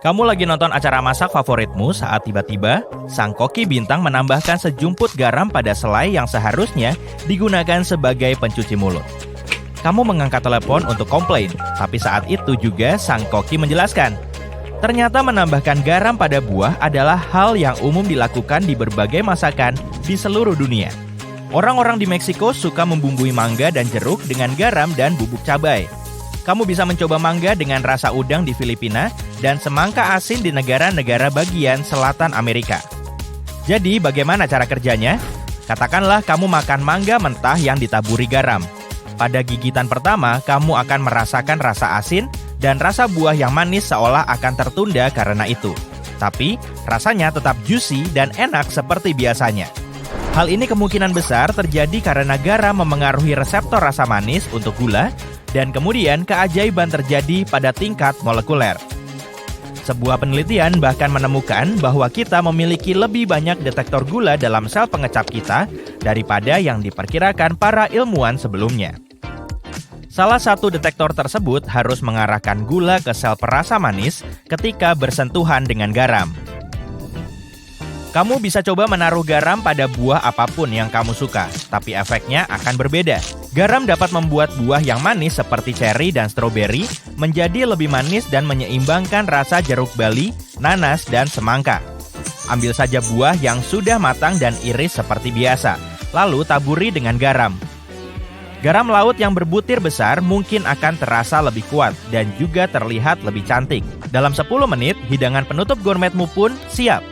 Kamu lagi nonton acara masak favoritmu saat tiba-tiba sang koki bintang menambahkan sejumput garam pada selai yang seharusnya digunakan sebagai pencuci mulut. Kamu mengangkat telepon untuk komplain, tapi saat itu juga sang koki menjelaskan, ternyata menambahkan garam pada buah adalah hal yang umum dilakukan di berbagai masakan di seluruh dunia. Orang-orang di Meksiko suka membumbui mangga dan jeruk dengan garam dan bubuk cabai. Kamu bisa mencoba mangga dengan rasa udang di Filipina dan semangka asin di negara-negara bagian selatan Amerika. Jadi, bagaimana cara kerjanya? Katakanlah kamu makan mangga mentah yang ditaburi garam. Pada gigitan pertama, kamu akan merasakan rasa asin dan rasa buah yang manis seolah akan tertunda karena itu. Tapi, rasanya tetap juicy dan enak seperti biasanya. Hal ini kemungkinan besar terjadi karena garam memengaruhi reseptor rasa manis untuk gula, dan kemudian keajaiban terjadi pada tingkat molekuler. Sebuah penelitian bahkan menemukan bahwa kita memiliki lebih banyak detektor gula dalam sel pengecap kita daripada yang diperkirakan para ilmuwan sebelumnya. Salah satu detektor tersebut harus mengarahkan gula ke sel perasa manis ketika bersentuhan dengan garam. Kamu bisa coba menaruh garam pada buah apapun yang kamu suka, tapi efeknya akan berbeda. Garam dapat membuat buah yang manis seperti ceri dan stroberi menjadi lebih manis dan menyeimbangkan rasa jeruk bali, nanas, dan semangka. Ambil saja buah yang sudah matang dan iris seperti biasa, lalu taburi dengan garam. Garam laut yang berbutir besar mungkin akan terasa lebih kuat dan juga terlihat lebih cantik. Dalam 10 menit, hidangan penutup gourmetmu pun siap.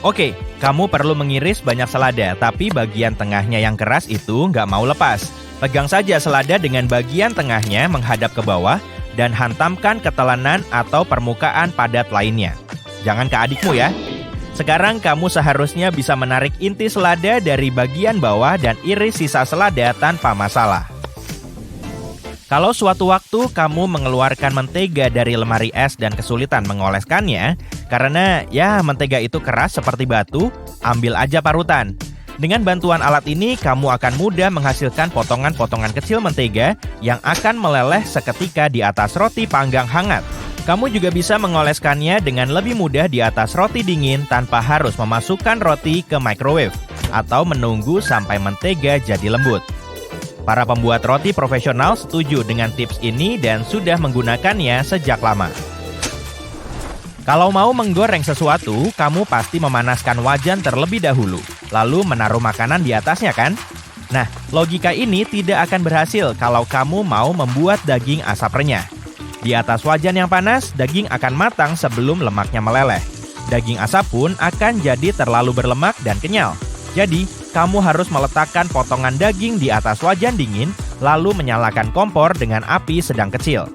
Oke, kamu perlu mengiris banyak selada, tapi bagian tengahnya yang keras itu nggak mau lepas. Pegang saja selada dengan bagian tengahnya menghadap ke bawah dan hantamkan ke telanan atau permukaan padat lainnya. Jangan ke adikmu ya. Sekarang kamu seharusnya bisa menarik inti selada dari bagian bawah dan iris sisa selada tanpa masalah. Kalau suatu waktu kamu mengeluarkan mentega dari lemari es dan kesulitan mengoleskannya, karena mentega itu keras seperti batu, ambil aja parutan. Dengan bantuan alat ini, kamu akan mudah menghasilkan potongan-potongan kecil mentega yang akan meleleh seketika di atas roti panggang hangat. Kamu juga bisa mengoleskannya dengan lebih mudah di atas roti dingin tanpa harus memasukkan roti ke microwave atau menunggu sampai mentega jadi lembut. Para pembuat roti profesional setuju dengan tips ini dan sudah menggunakannya sejak lama. Kalau mau menggoreng sesuatu, kamu pasti memanaskan wajan terlebih dahulu, lalu menaruh makanan di atasnya kan? Nah, logika ini tidak akan berhasil kalau kamu mau membuat daging asap renyah. Di atas wajan yang panas, daging akan matang sebelum lemaknya meleleh. Daging asap pun akan jadi terlalu berlemak dan kenyal. Jadi, kamu harus meletakkan potongan daging di atas wajan dingin, lalu menyalakan kompor dengan api sedang kecil.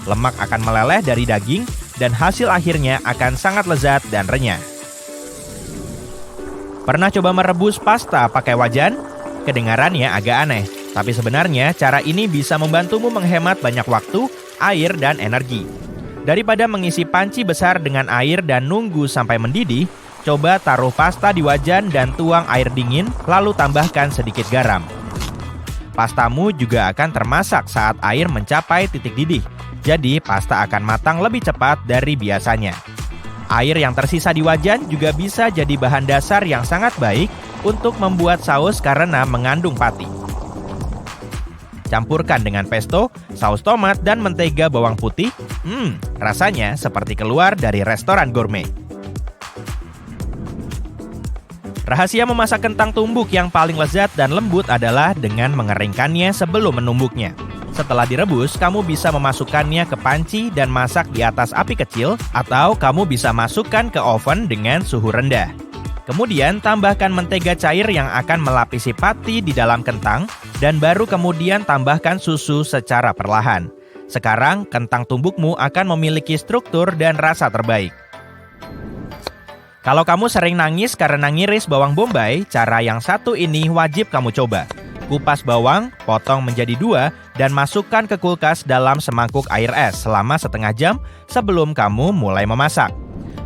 Lemak akan meleleh dari daging, dan hasil akhirnya akan sangat lezat dan renyah. Pernah coba merebus pasta pakai wajan? Kedengarannya agak aneh, tapi sebenarnya cara ini bisa membantumu menghemat banyak waktu, air, dan energi. Daripada mengisi panci besar dengan air dan nunggu sampai mendidih, coba taruh pasta di wajan dan tuang air dingin, lalu tambahkan sedikit garam. Pastamu juga akan termasak saat air mencapai titik didih. Jadi, pasta akan matang lebih cepat dari biasanya. Air yang tersisa di wajan juga bisa jadi bahan dasar yang sangat baik untuk membuat saus karena mengandung pati. Campurkan dengan pesto, saus tomat, dan mentega bawang putih. Rasanya seperti keluar dari restoran gourmet. Rahasia memasak kentang tumbuk yang paling lezat dan lembut adalah dengan mengeringkannya sebelum menumbuknya. Setelah direbus, kamu bisa memasukkannya ke panci dan masak di atas api kecil, atau kamu bisa masukkan ke oven dengan suhu rendah. Kemudian, tambahkan mentega cair yang akan melapisi pati di dalam kentang, dan baru kemudian tambahkan susu secara perlahan. Sekarang, kentang tumbukmu akan memiliki struktur dan rasa terbaik. Kalau kamu sering nangis karena ngiris bawang bombay, cara yang satu ini wajib kamu coba. Kupas bawang, potong menjadi 2, dan masukkan ke kulkas dalam semangkuk air es selama setengah jam sebelum kamu mulai memasak.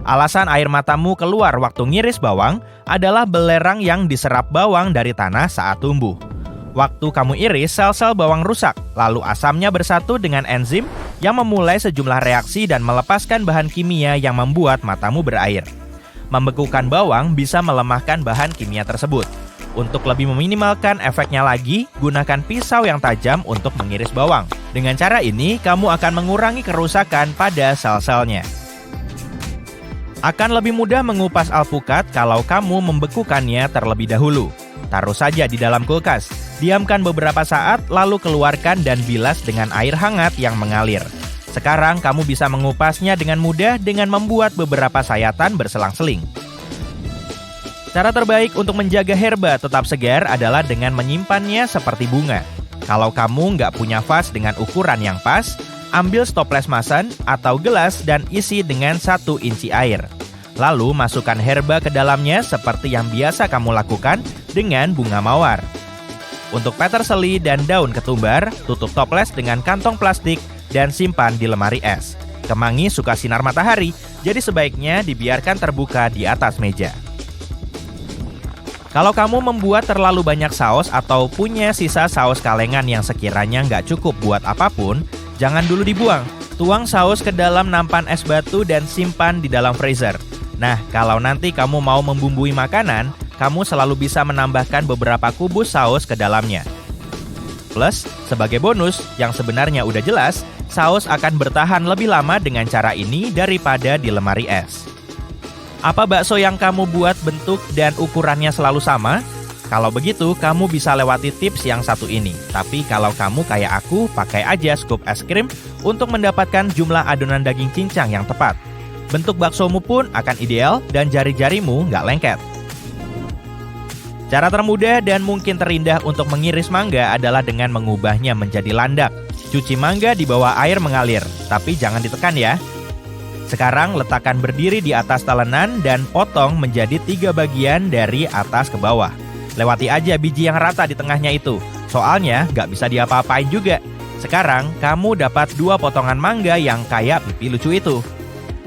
Alasan air matamu keluar waktu ngiris bawang adalah belerang yang diserap bawang dari tanah saat tumbuh. Waktu kamu iris, sel-sel bawang rusak, lalu asamnya bersatu dengan enzim yang memulai sejumlah reaksi dan melepaskan bahan kimia yang membuat matamu berair. Membekukan bawang bisa melemahkan bahan kimia tersebut. Untuk lebih meminimalkan efeknya lagi, gunakan pisau yang tajam untuk mengiris bawang. Dengan cara ini, kamu akan mengurangi kerusakan pada sel-selnya. Akan lebih mudah mengupas alpukat kalau kamu membekukannya terlebih dahulu. Taruh saja di dalam kulkas, diamkan beberapa saat, lalu keluarkan dan bilas dengan air hangat yang mengalir. Sekarang kamu bisa mengupasnya dengan mudah dengan membuat beberapa sayatan berselang-seling. Cara terbaik untuk menjaga herba tetap segar adalah dengan menyimpannya seperti bunga. Kalau kamu nggak punya vas dengan ukuran yang pas, ambil stoples masan atau gelas dan isi dengan 1 inci air. Lalu masukkan herba ke dalamnya seperti yang biasa kamu lakukan dengan bunga mawar. Untuk peterseli dan daun ketumbar, tutup toples dengan kantong plastik dan simpan di lemari es. Kemangi suka sinar matahari, jadi sebaiknya dibiarkan terbuka di atas meja. Kalau kamu membuat terlalu banyak saus atau punya sisa saus kalengan yang sekiranya nggak cukup buat apapun, jangan dulu dibuang. Tuang saus ke dalam nampan es batu dan simpan di dalam freezer. Nah, kalau nanti kamu mau membumbui makanan, kamu selalu bisa menambahkan beberapa kubus saus ke dalamnya. Plus, sebagai bonus, yang sebenarnya udah jelas, saus akan bertahan lebih lama dengan cara ini daripada di lemari es. Apa bakso yang kamu buat bentuk dan ukurannya selalu sama? Kalau begitu, kamu bisa lewati tips yang satu ini. Tapi kalau kamu kayak aku, pakai aja scoop es krim untuk mendapatkan jumlah adonan daging cincang yang tepat. Bentuk baksomu pun akan ideal dan jari-jarimu nggak lengket. Cara termudah dan mungkin terindah untuk mengiris mangga adalah dengan mengubahnya menjadi landak. Cuci mangga di bawah air mengalir, tapi jangan ditekan ya. Sekarang letakkan berdiri di atas talenan dan potong menjadi 3 bagian dari atas ke bawah. Lewati aja biji yang rata di tengahnya itu, soalnya nggak bisa diapa-apain juga. Sekarang kamu dapat 2 potongan mangga yang kayak pipi lucu itu.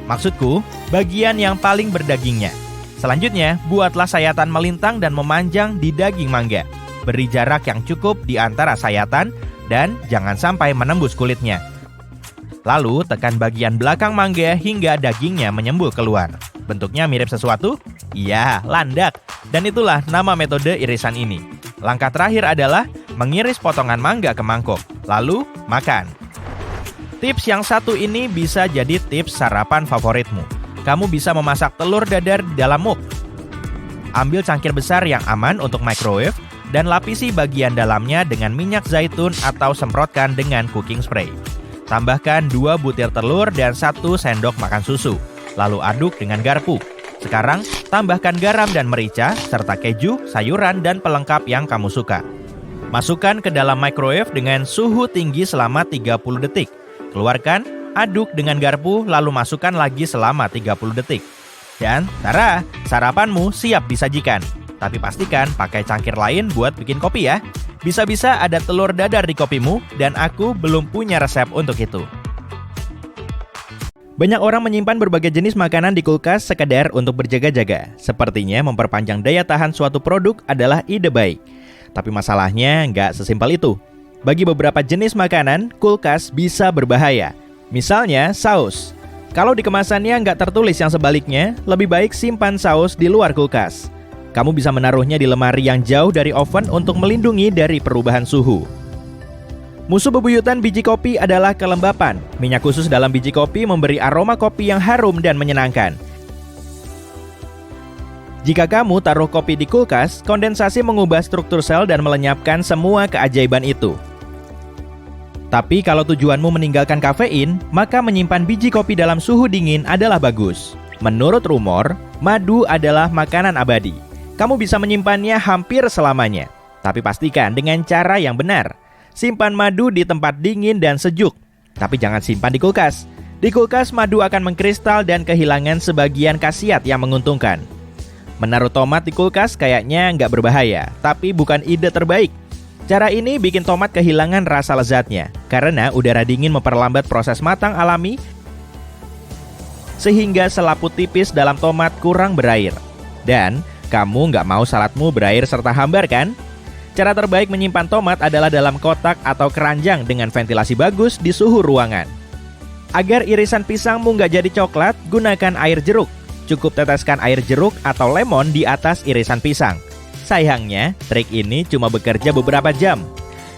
Maksudku, bagian yang paling berdagingnya. Selanjutnya, buatlah sayatan melintang dan memanjang di daging mangga. Beri jarak yang cukup di antara sayatan dan jangan sampai menembus kulitnya. Lalu, tekan bagian belakang mangga hingga dagingnya menyembul keluar. Bentuknya mirip sesuatu? Iya, landak. Dan itulah nama metode irisan ini. Langkah terakhir adalah mengiris potongan mangga ke mangkok, lalu makan. Tips yang satu ini bisa jadi tips sarapan favoritmu. Kamu bisa memasak telur dadar di dalam muk. Ambil cangkir besar yang aman untuk microwave dan lapisi bagian dalamnya dengan minyak zaitun atau semprotkan dengan cooking spray. Tambahkan 2 butir telur dan 1 sendok makan susu. Lalu aduk dengan garpu. Sekarang, tambahkan garam dan merica, serta keju, sayuran, dan pelengkap yang kamu suka. Masukkan ke dalam microwave dengan suhu tinggi selama 30 detik. Keluarkan, aduk dengan garpu, lalu masukkan lagi selama 30 detik. Dan, tara, sarapanmu siap disajikan. Tapi pastikan pakai cangkir lain buat bikin kopi ya. Bisa-bisa ada telur dadar di kopimu, dan aku belum punya resep untuk itu. Banyak orang menyimpan berbagai jenis makanan di kulkas sekedar untuk berjaga-jaga. Sepertinya memperpanjang daya tahan suatu produk adalah ide baik. Tapi masalahnya nggak sesimpel itu. Bagi beberapa jenis makanan, kulkas bisa berbahaya. Misalnya, saus. Kalau di kemasannya nggak tertulis yang sebaliknya, lebih baik simpan saus di luar kulkas. Kamu bisa menaruhnya di lemari yang jauh dari oven untuk melindungi dari perubahan suhu. Musuh bebuyutan biji kopi adalah kelembapan. Minyak khusus dalam biji kopi memberi aroma kopi yang harum dan menyenangkan. Jika kamu taruh kopi di kulkas, kondensasi mengubah struktur sel dan melenyapkan semua keajaiban itu. Tapi kalau tujuanmu meninggalkan kafein, maka menyimpan biji kopi dalam suhu dingin adalah bagus. Menurut rumor, madu adalah makanan abadi. Kamu bisa menyimpannya hampir selamanya. Tapi pastikan dengan cara yang benar. Simpan madu di tempat dingin dan sejuk. Tapi jangan simpan di kulkas. Di kulkas, madu akan mengkristal dan kehilangan sebagian khasiat yang menguntungkan. Menaruh tomat di kulkas kayaknya nggak berbahaya, tapi bukan ide terbaik. Cara ini bikin tomat kehilangan rasa lezatnya, karena udara dingin memperlambat proses matang alami, sehingga selaput tipis dalam tomat kurang berair. Dan kamu nggak mau saladmu berair serta hambar kan? Cara terbaik menyimpan tomat adalah dalam kotak atau keranjang dengan ventilasi bagus di suhu ruangan. Agar irisan pisangmu nggak jadi coklat, gunakan air jeruk. Cukup teteskan air jeruk atau lemon di atas irisan pisang. Sayangnya, trik ini cuma bekerja beberapa jam.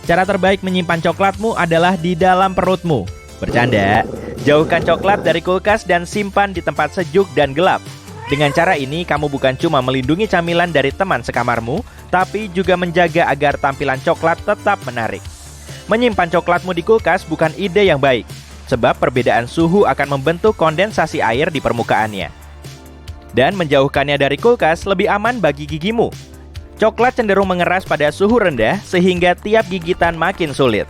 Cara terbaik menyimpan coklatmu adalah di dalam perutmu. Bercanda, jauhkan coklat dari kulkas dan simpan di tempat sejuk dan gelap. Dengan cara ini, kamu bukan cuma melindungi camilan dari teman sekamarmu, tapi juga menjaga agar tampilan coklat tetap menarik. Menyimpan coklatmu di kulkas bukan ide yang baik, sebab perbedaan suhu akan membentuk kondensasi air di permukaannya. Dan menjauhkannya dari kulkas lebih aman bagi gigimu. Coklat cenderung mengeras pada suhu rendah sehingga tiap gigitan makin sulit.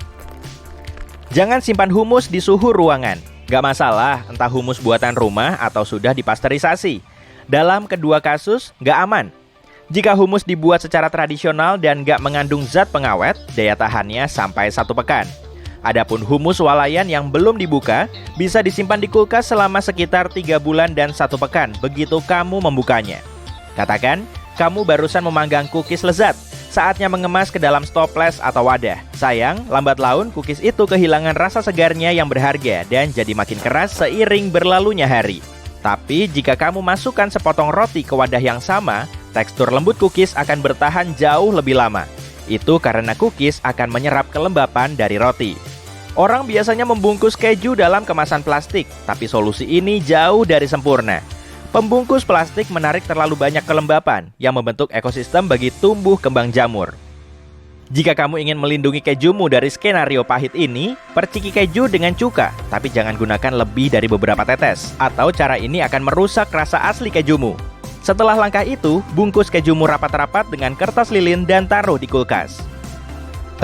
Jangan simpan humus di suhu ruangan. Gak masalah entah humus buatan rumah atau sudah dipasteurisasi. Dalam kedua kasus, gak aman. Jika humus dibuat secara tradisional dan gak mengandung zat pengawet, daya tahannya sampai 1 pekan. Adapun humus walayan yang belum dibuka, bisa disimpan di kulkas selama sekitar 3 bulan dan 1 pekan begitu kamu membukanya. Katakan, kamu barusan memanggang cookies lezat. Saatnya mengemas ke dalam toples atau wadah. Sayang, lambat laun cookies itu kehilangan rasa segarnya yang berharga dan jadi makin keras seiring berlalunya hari. Tapi jika kamu masukkan sepotong roti ke wadah yang sama, tekstur lembut cookies akan bertahan jauh lebih lama. Itu karena cookies akan menyerap kelembapan dari roti. Orang biasanya membungkus keju dalam kemasan plastik, tapi solusi ini jauh dari sempurna. Pembungkus plastik menarik terlalu banyak kelembapan yang membentuk ekosistem bagi tumbuh kembang jamur. Jika kamu ingin melindungi kejumu dari skenario pahit ini, perciki keju dengan cuka, tapi jangan gunakan lebih dari beberapa tetes, atau cara ini akan merusak rasa asli kejumu. Setelah langkah itu, bungkus kejumu rapat-rapat dengan kertas lilin dan taruh di kulkas.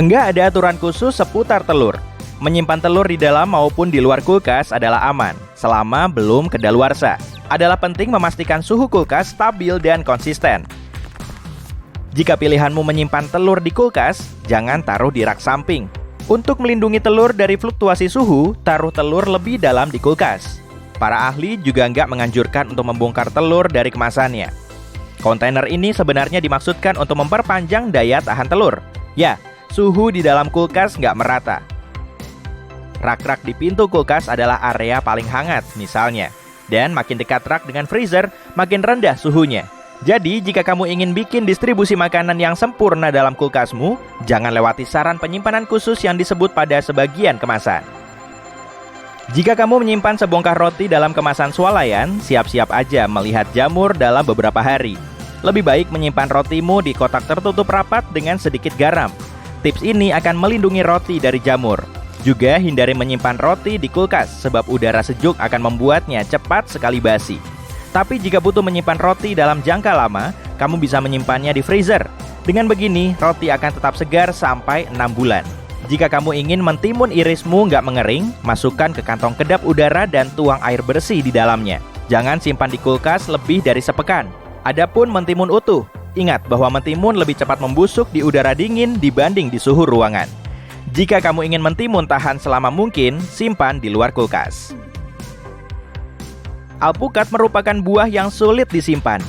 Enggak ada aturan khusus seputar telur. Menyimpan telur di dalam maupun di luar kulkas adalah aman, selama belum kedaluarsa. Adalah penting memastikan suhu kulkas stabil dan konsisten. Jika pilihanmu menyimpan telur di kulkas, jangan taruh di rak samping. Untuk melindungi telur dari fluktuasi suhu, taruh telur lebih dalam di kulkas. Para ahli juga nggak menganjurkan untuk membongkar telur dari kemasannya. Kontainer ini sebenarnya dimaksudkan untuk memperpanjang daya tahan telur. Ya, suhu di dalam kulkas nggak merata. Rak-rak di pintu kulkas adalah area paling hangat, misalnya. Dan makin dekat rak dengan freezer, makin rendah suhunya. Jadi, jika kamu ingin bikin distribusi makanan yang sempurna dalam kulkasmu, jangan lewati saran penyimpanan khusus yang disebut pada sebagian kemasan. Jika kamu menyimpan sebongkah roti dalam kemasan swalayan, siap-siap aja melihat jamur dalam beberapa hari. Lebih baik menyimpan rotimu di kotak tertutup rapat dengan sedikit garam. Tips ini akan melindungi roti dari jamur. Juga hindari menyimpan roti di kulkas, sebab udara sejuk akan membuatnya cepat sekali basi. Tapi jika butuh menyimpan roti dalam jangka lama, kamu bisa menyimpannya di freezer. Dengan begini, roti akan tetap segar sampai 6 bulan. Jika kamu ingin mentimun irismu nggak mengering, masukkan ke kantong kedap udara dan tuang air bersih di dalamnya. Jangan simpan di kulkas lebih dari sepekan. Adapun mentimun utuh, ingat bahwa mentimun lebih cepat membusuk di udara dingin dibanding di suhu ruangan. Jika kamu ingin mentimun tahan selama mungkin, simpan di luar kulkas. Alpukat merupakan buah yang sulit disimpan.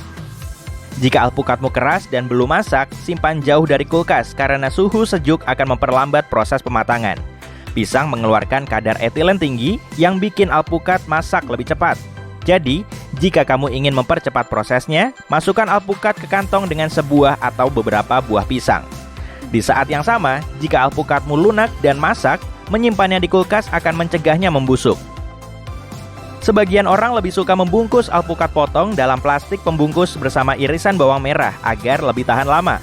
Jika alpukatmu keras dan belum masak, simpan jauh dari kulkas karena suhu sejuk akan memperlambat proses pematangan. Pisang mengeluarkan kadar etilen tinggi yang bikin alpukat masak lebih cepat. Jadi, jika kamu ingin mempercepat prosesnya, masukkan alpukat ke kantong dengan sebuah atau beberapa buah pisang. Di saat yang sama, jika alpukatmu lunak dan masak, menyimpannya di kulkas akan mencegahnya membusuk. Sebagian orang lebih suka membungkus alpukat potong dalam plastik pembungkus bersama irisan bawang merah agar lebih tahan lama.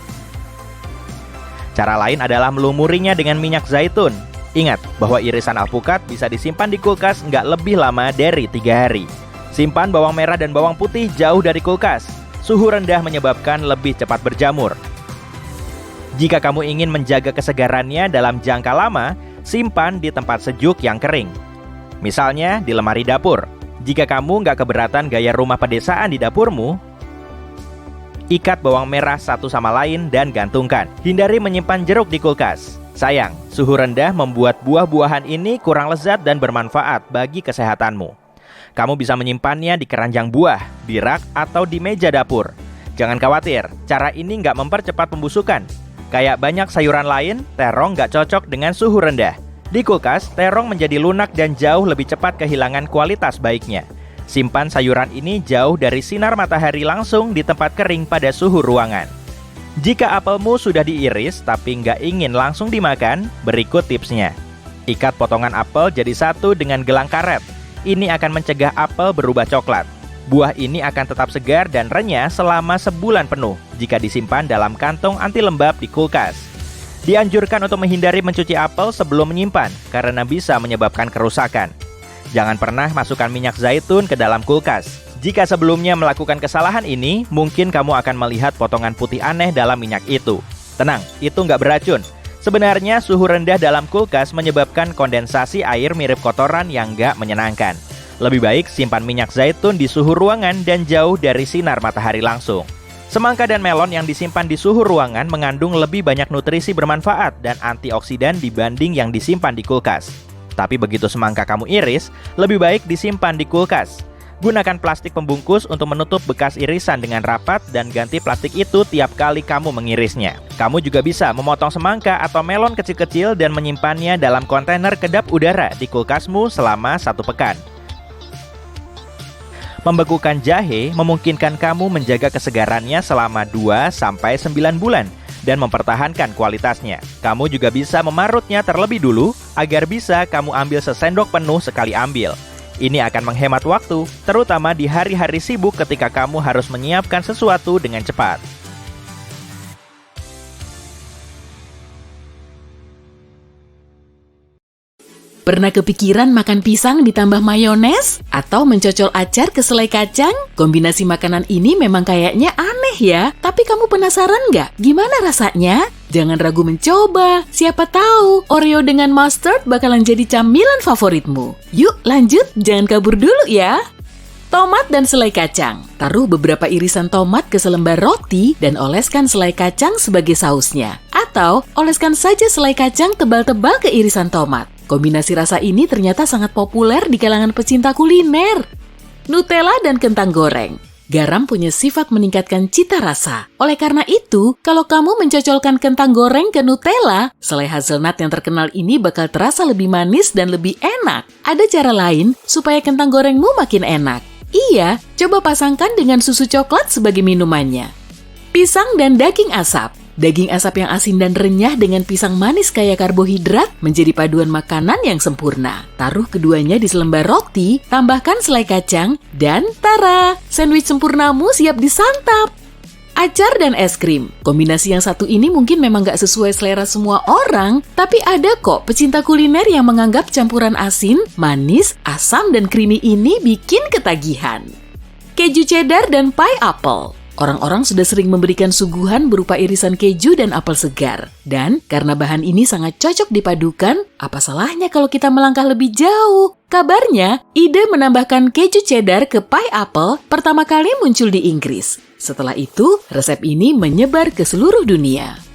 Cara lain adalah melumurinya dengan minyak zaitun. Ingat bahwa irisan alpukat bisa disimpan di kulkas nggak lebih lama dari 3 hari. Simpan bawang merah dan bawang putih jauh dari kulkas. Suhu rendah menyebabkan lebih cepat berjamur. Jika kamu ingin menjaga kesegarannya dalam jangka lama, simpan di tempat sejuk yang kering. Misalnya di lemari dapur. Jika kamu nggak keberatan gaya rumah pedesaan di dapurmu, ikat bawang merah satu sama lain dan gantungkan. Hindari menyimpan jeruk di kulkas. Sayang, suhu rendah membuat buah-buahan ini kurang lezat dan bermanfaat bagi kesehatanmu. Kamu bisa menyimpannya di keranjang buah, di rak, atau di meja dapur. Jangan khawatir, cara ini nggak mempercepat pembusukan. Kayak banyak sayuran lain, terong nggak cocok dengan suhu rendah. Di kulkas, terong menjadi lunak dan jauh lebih cepat kehilangan kualitas baiknya. Simpan sayuran ini jauh dari sinar matahari langsung di tempat kering pada suhu ruangan. Jika apelmu sudah diiris tapi nggak ingin langsung dimakan, berikut tipsnya. Ikat potongan apel jadi satu dengan gelang karet. Ini akan mencegah apel berubah coklat. Buah ini akan tetap segar dan renyah selama sebulan penuh jika disimpan dalam kantong anti lembab di kulkas. Dianjurkan untuk menghindari mencuci apel sebelum menyimpan karena bisa menyebabkan kerusakan. Jangan pernah masukkan minyak zaitun ke dalam kulkas. Jika sebelumnya melakukan kesalahan ini, mungkin kamu akan melihat potongan putih aneh dalam minyak itu. Tenang, itu nggak beracun. Sebenarnya suhu rendah dalam kulkas menyebabkan kondensasi air mirip kotoran yang nggak menyenangkan. Lebih baik simpan minyak zaitun di suhu ruangan dan jauh dari sinar matahari langsung. Semangka dan melon yang disimpan di suhu ruangan mengandung lebih banyak nutrisi bermanfaat dan antioksidan dibanding yang disimpan di kulkas. Tapi begitu semangka kamu iris, lebih baik disimpan di kulkas. Gunakan plastik pembungkus untuk menutup bekas irisan dengan rapat dan ganti plastik itu tiap kali kamu mengirisnya. Kamu juga bisa memotong semangka atau melon kecil-kecil dan menyimpannya dalam kontainer kedap udara di kulkasmu selama 1 pekan. Membekukan jahe memungkinkan kamu menjaga kesegarannya selama 2-9 bulan dan mempertahankan kualitasnya. Kamu juga bisa memarutnya terlebih dulu agar bisa kamu ambil sesendok penuh sekali ambil. Ini akan menghemat waktu, terutama di hari-hari sibuk ketika kamu harus menyiapkan sesuatu dengan cepat. Pernah kepikiran makan pisang ditambah mayones? Atau mencocol acar ke selai kacang? Kombinasi makanan ini memang kayaknya aneh ya. Tapi kamu penasaran nggak? Gimana rasanya? Jangan ragu mencoba. Siapa tahu Oreo dengan mustard bakalan jadi camilan favoritmu. Yuk lanjut, jangan kabur dulu ya. Tomat dan selai kacang. Taruh beberapa irisan tomat ke selembar roti dan oleskan selai kacang sebagai sausnya. Atau oleskan saja selai kacang tebal-tebal ke irisan tomat. Kombinasi rasa ini ternyata sangat populer di kalangan pecinta kuliner. Nutella dan kentang goreng. Garam punya sifat meningkatkan cita rasa. Oleh karena itu, kalau kamu mencocolkan kentang goreng ke Nutella, selai hazelnut yang terkenal ini bakal terasa lebih manis dan lebih enak. Ada cara lain supaya kentang gorengmu makin enak. Iya, coba pasangkan dengan susu coklat sebagai minumannya. Pisang dan daging asap. Daging asap yang asin dan renyah dengan pisang manis kaya karbohidrat menjadi paduan makanan yang sempurna. Taruh keduanya di selembar roti, tambahkan selai kacang, dan tara! Sandwich sempurnamu siap disantap! Acar dan es krim. Kombinasi yang satu ini mungkin memang gak sesuai selera semua orang, tapi ada kok pecinta kuliner yang menganggap campuran asin, manis, asam, dan creamy ini bikin ketagihan. Keju cheddar dan pie apple. Orang-orang sudah sering memberikan suguhan berupa irisan keju dan apel segar. Dan karena bahan ini sangat cocok dipadukan, apa salahnya kalau kita melangkah lebih jauh? Kabarnya, ide menambahkan keju cheddar ke pie apple pertama kali muncul di Inggris. Setelah itu, resep ini menyebar ke seluruh dunia.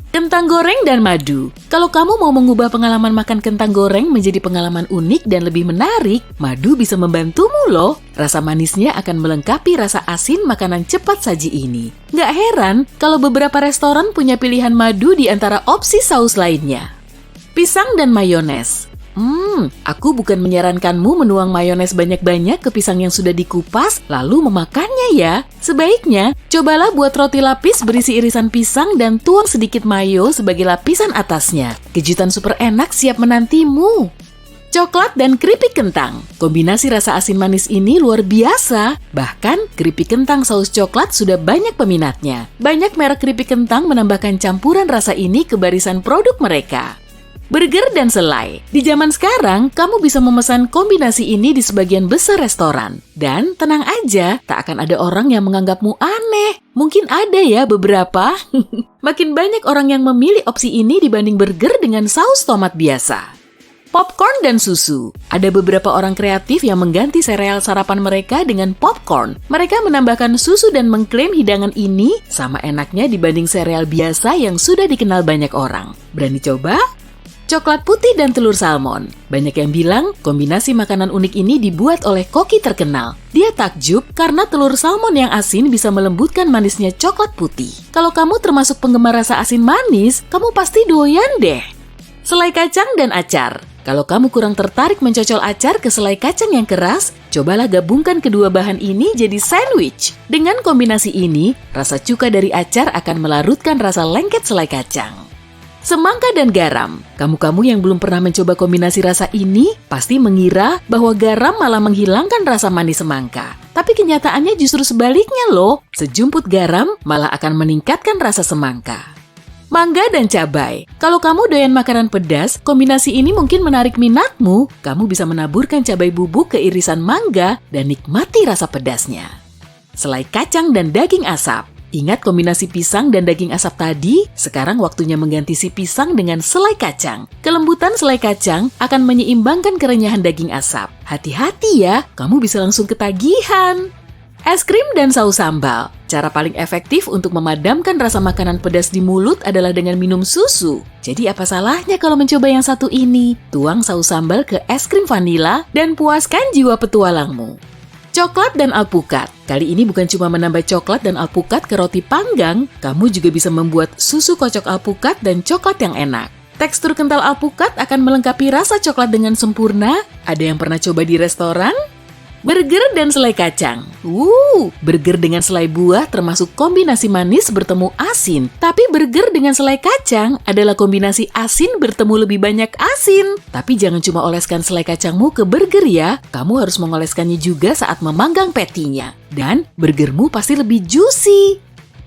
Kentang goreng dan madu. Kalau kamu mau mengubah pengalaman makan kentang goreng menjadi pengalaman unik dan lebih menarik, madu bisa membantumu loh. Rasa manisnya akan melengkapi rasa asin makanan cepat saji ini. Nggak heran kalau beberapa restoran punya pilihan madu di antara opsi saus lainnya. Pisang dan mayones. Aku bukan menyarankanmu menuang mayones banyak-banyak ke pisang yang sudah dikupas, lalu memakannya ya. Sebaiknya, cobalah buat roti lapis berisi irisan pisang dan tuang sedikit mayo sebagai lapisan atasnya. Kejutan super enak siap menantimu. Coklat dan keripik kentang. Kombinasi rasa asin manis ini luar biasa. Bahkan, keripik kentang saus coklat sudah banyak peminatnya. Banyak merek keripik kentang menambahkan campuran rasa ini ke barisan produk mereka. Burger dan selai. Di zaman sekarang, kamu bisa memesan kombinasi ini di sebagian besar restoran. Dan tenang aja, tak akan ada orang yang menganggapmu aneh. Mungkin ada ya beberapa. Makin banyak orang yang memilih opsi ini dibanding burger dengan saus tomat biasa. Popcorn dan susu. Ada beberapa orang kreatif yang mengganti sereal sarapan mereka dengan popcorn. Mereka menambahkan susu dan mengklaim hidangan ini sama enaknya dibanding sereal biasa yang sudah dikenal banyak orang. Berani coba? Coklat putih dan telur salmon. Banyak yang bilang kombinasi makanan unik ini dibuat oleh koki terkenal. Dia takjub karena telur salmon yang asin bisa melembutkan manisnya coklat putih. Kalau kamu termasuk penggemar rasa asin manis, kamu pasti doyan deh. Selai kacang dan acar. Kalau kamu kurang tertarik mencocol acar ke selai kacang yang keras, cobalah gabungkan kedua bahan ini jadi sandwich. Dengan kombinasi ini, rasa cuka dari acar akan melarutkan rasa lengket selai kacang. Semangka dan garam. Kamu-kamu yang belum pernah mencoba kombinasi rasa ini pasti mengira bahwa garam malah menghilangkan rasa manis semangka. Tapi kenyataannya justru sebaliknya loh. Sejumput garam malah akan meningkatkan rasa semangka. Mangga dan cabai. Kalau kamu doyan makanan pedas, kombinasi ini mungkin menarik minatmu. Kamu bisa menaburkan cabai bubuk ke irisan mangga dan nikmati rasa pedasnya. Selai kacang dan daging asap. Ingat kombinasi pisang dan daging asap tadi? Sekarang waktunya mengganti si pisang dengan selai kacang. Kelembutan selai kacang akan menyeimbangkan kerenyahan daging asap. Hati-hati ya, kamu bisa langsung ketagihan. Es krim dan saus sambal. Cara paling efektif untuk memadamkan rasa makanan pedas di mulut adalah dengan minum susu. Jadi apa salahnya kalau mencoba yang satu ini? Tuang saus sambal ke es krim vanila dan puaskan jiwa petualangmu. Coklat dan alpukat. Kali ini bukan cuma menambah coklat dan alpukat ke roti panggang, kamu juga bisa membuat susu kocok alpukat dan coklat yang enak. Tekstur kental alpukat akan melengkapi rasa coklat dengan sempurna. Ada yang pernah coba di restoran? Burger dan selai kacang. Burger dengan selai buah termasuk kombinasi manis bertemu asin. Tapi burger dengan selai kacang adalah kombinasi asin bertemu lebih banyak asin. Tapi jangan cuma oleskan selai kacangmu ke burger ya. Kamu harus mengoleskannya juga saat memanggang patty-nya. Dan burgermu pasti lebih juicy.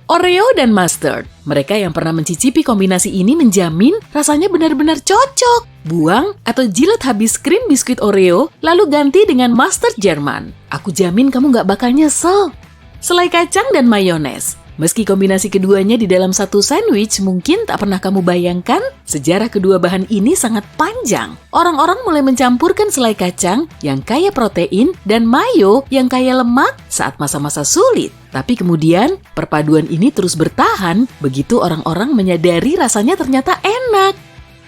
Oreo dan mustard. Mereka yang pernah mencicipi kombinasi ini menjamin rasanya benar-benar cocok. Buang atau jilat habis krim biskuit Oreo, lalu ganti dengan mustard Jerman. Aku jamin kamu nggak bakal nyesel. Selai kacang dan mayones. Meski kombinasi keduanya di dalam satu sandwich mungkin tak pernah kamu bayangkan, sejarah kedua bahan ini sangat panjang. Orang-orang mulai mencampurkan selai kacang yang kaya protein dan mayo yang kaya lemak saat masa-masa sulit. Tapi kemudian, perpaduan ini terus bertahan begitu orang-orang menyadari rasanya ternyata enak.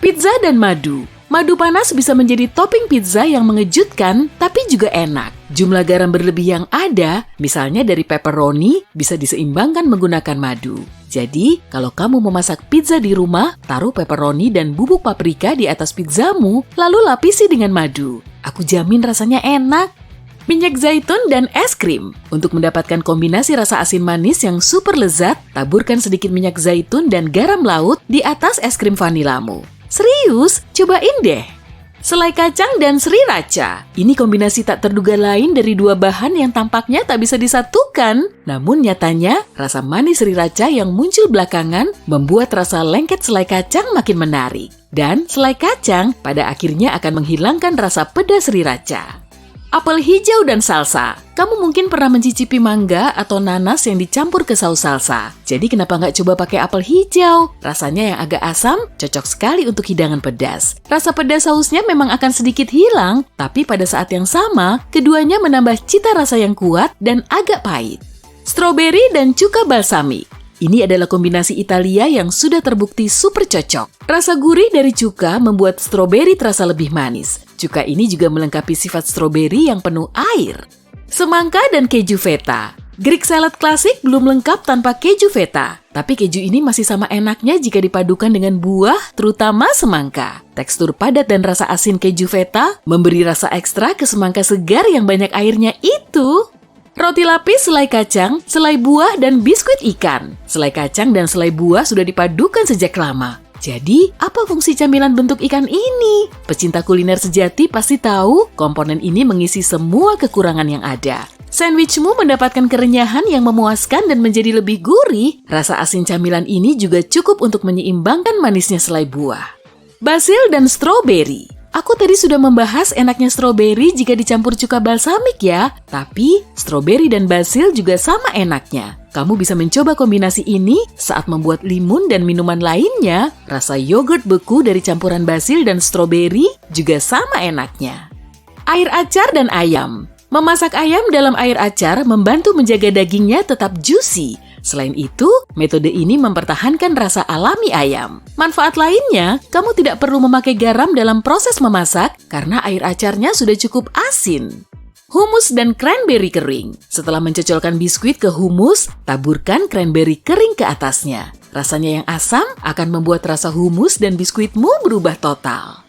Pizza dan madu. Madu panas bisa menjadi topping pizza yang mengejutkan, tapi juga enak. Jumlah garam berlebih yang ada, misalnya dari pepperoni, bisa diseimbangkan menggunakan madu. Jadi, kalau kamu memasak pizza di rumah, taruh pepperoni dan bubuk paprika di atas pizzamu, lalu lapisi dengan madu. Aku jamin rasanya enak. Minyak zaitun dan es krim. Untuk mendapatkan kombinasi rasa asin manis yang super lezat, taburkan sedikit minyak zaitun dan garam laut di atas es krim vanilamu. Serius, cobain deh. Selai kacang dan sriracha. Ini kombinasi tak terduga lain dari dua bahan yang tampaknya tak bisa disatukan. Namun nyatanya, rasa manis sriracha yang muncul belakangan membuat rasa lengket selai kacang makin menarik. Dan selai kacang pada akhirnya akan menghilangkan rasa pedas sriracha. Apel hijau dan salsa. Kamu mungkin pernah mencicipi mangga atau nanas yang dicampur ke saus salsa. Jadi kenapa nggak coba pakai apel hijau? Rasanya yang agak asam, cocok sekali untuk hidangan pedas. Rasa pedas sausnya memang akan sedikit hilang, tapi pada saat yang sama, keduanya menambah cita rasa yang kuat dan agak pahit. Stroberi dan cuka balsamic. Ini adalah kombinasi Italia yang sudah terbukti super cocok. Rasa gurih dari cuka membuat stroberi terasa lebih manis. Cuka ini juga melengkapi sifat stroberi yang penuh air. Semangka dan keju feta. Greek salad klasik belum lengkap tanpa keju feta. Tapi keju ini masih sama enaknya jika dipadukan dengan buah, terutama semangka. Tekstur padat dan rasa asin keju feta memberi rasa ekstra ke semangka segar yang banyak airnya itu. Roti lapis, selai kacang, selai buah, dan biskuit ikan. Selai kacang dan selai buah sudah dipadukan sejak lama. Jadi, apa fungsi camilan bentuk ikan ini? Pecinta kuliner sejati pasti tahu komponen ini mengisi semua kekurangan yang ada. Sandwichmu mendapatkan kerenyahan yang memuaskan dan menjadi lebih gurih. Rasa asin camilan ini juga cukup untuk menyeimbangkan manisnya selai buah. Basil dan stroberi. Aku tadi sudah membahas enaknya stroberi jika dicampur cuka balsamik ya. Tapi, stroberi dan basil juga sama enaknya. Kamu bisa mencoba kombinasi ini saat membuat limun dan minuman lainnya. Rasa yogurt beku dari campuran basil dan stroberi juga sama enaknya. Air acar dan ayam. Memasak ayam dalam air acar membantu menjaga dagingnya tetap juicy. Selain itu, metode ini mempertahankan rasa alami ayam. Manfaat lainnya, kamu tidak perlu memakai garam dalam proses memasak karena air acarnya sudah cukup asin. Humus dan cranberry kering. Setelah mencocolkan biskuit ke humus, taburkan cranberry kering ke atasnya. Rasanya yang asam akan membuat rasa humus dan biskuitmu berubah total.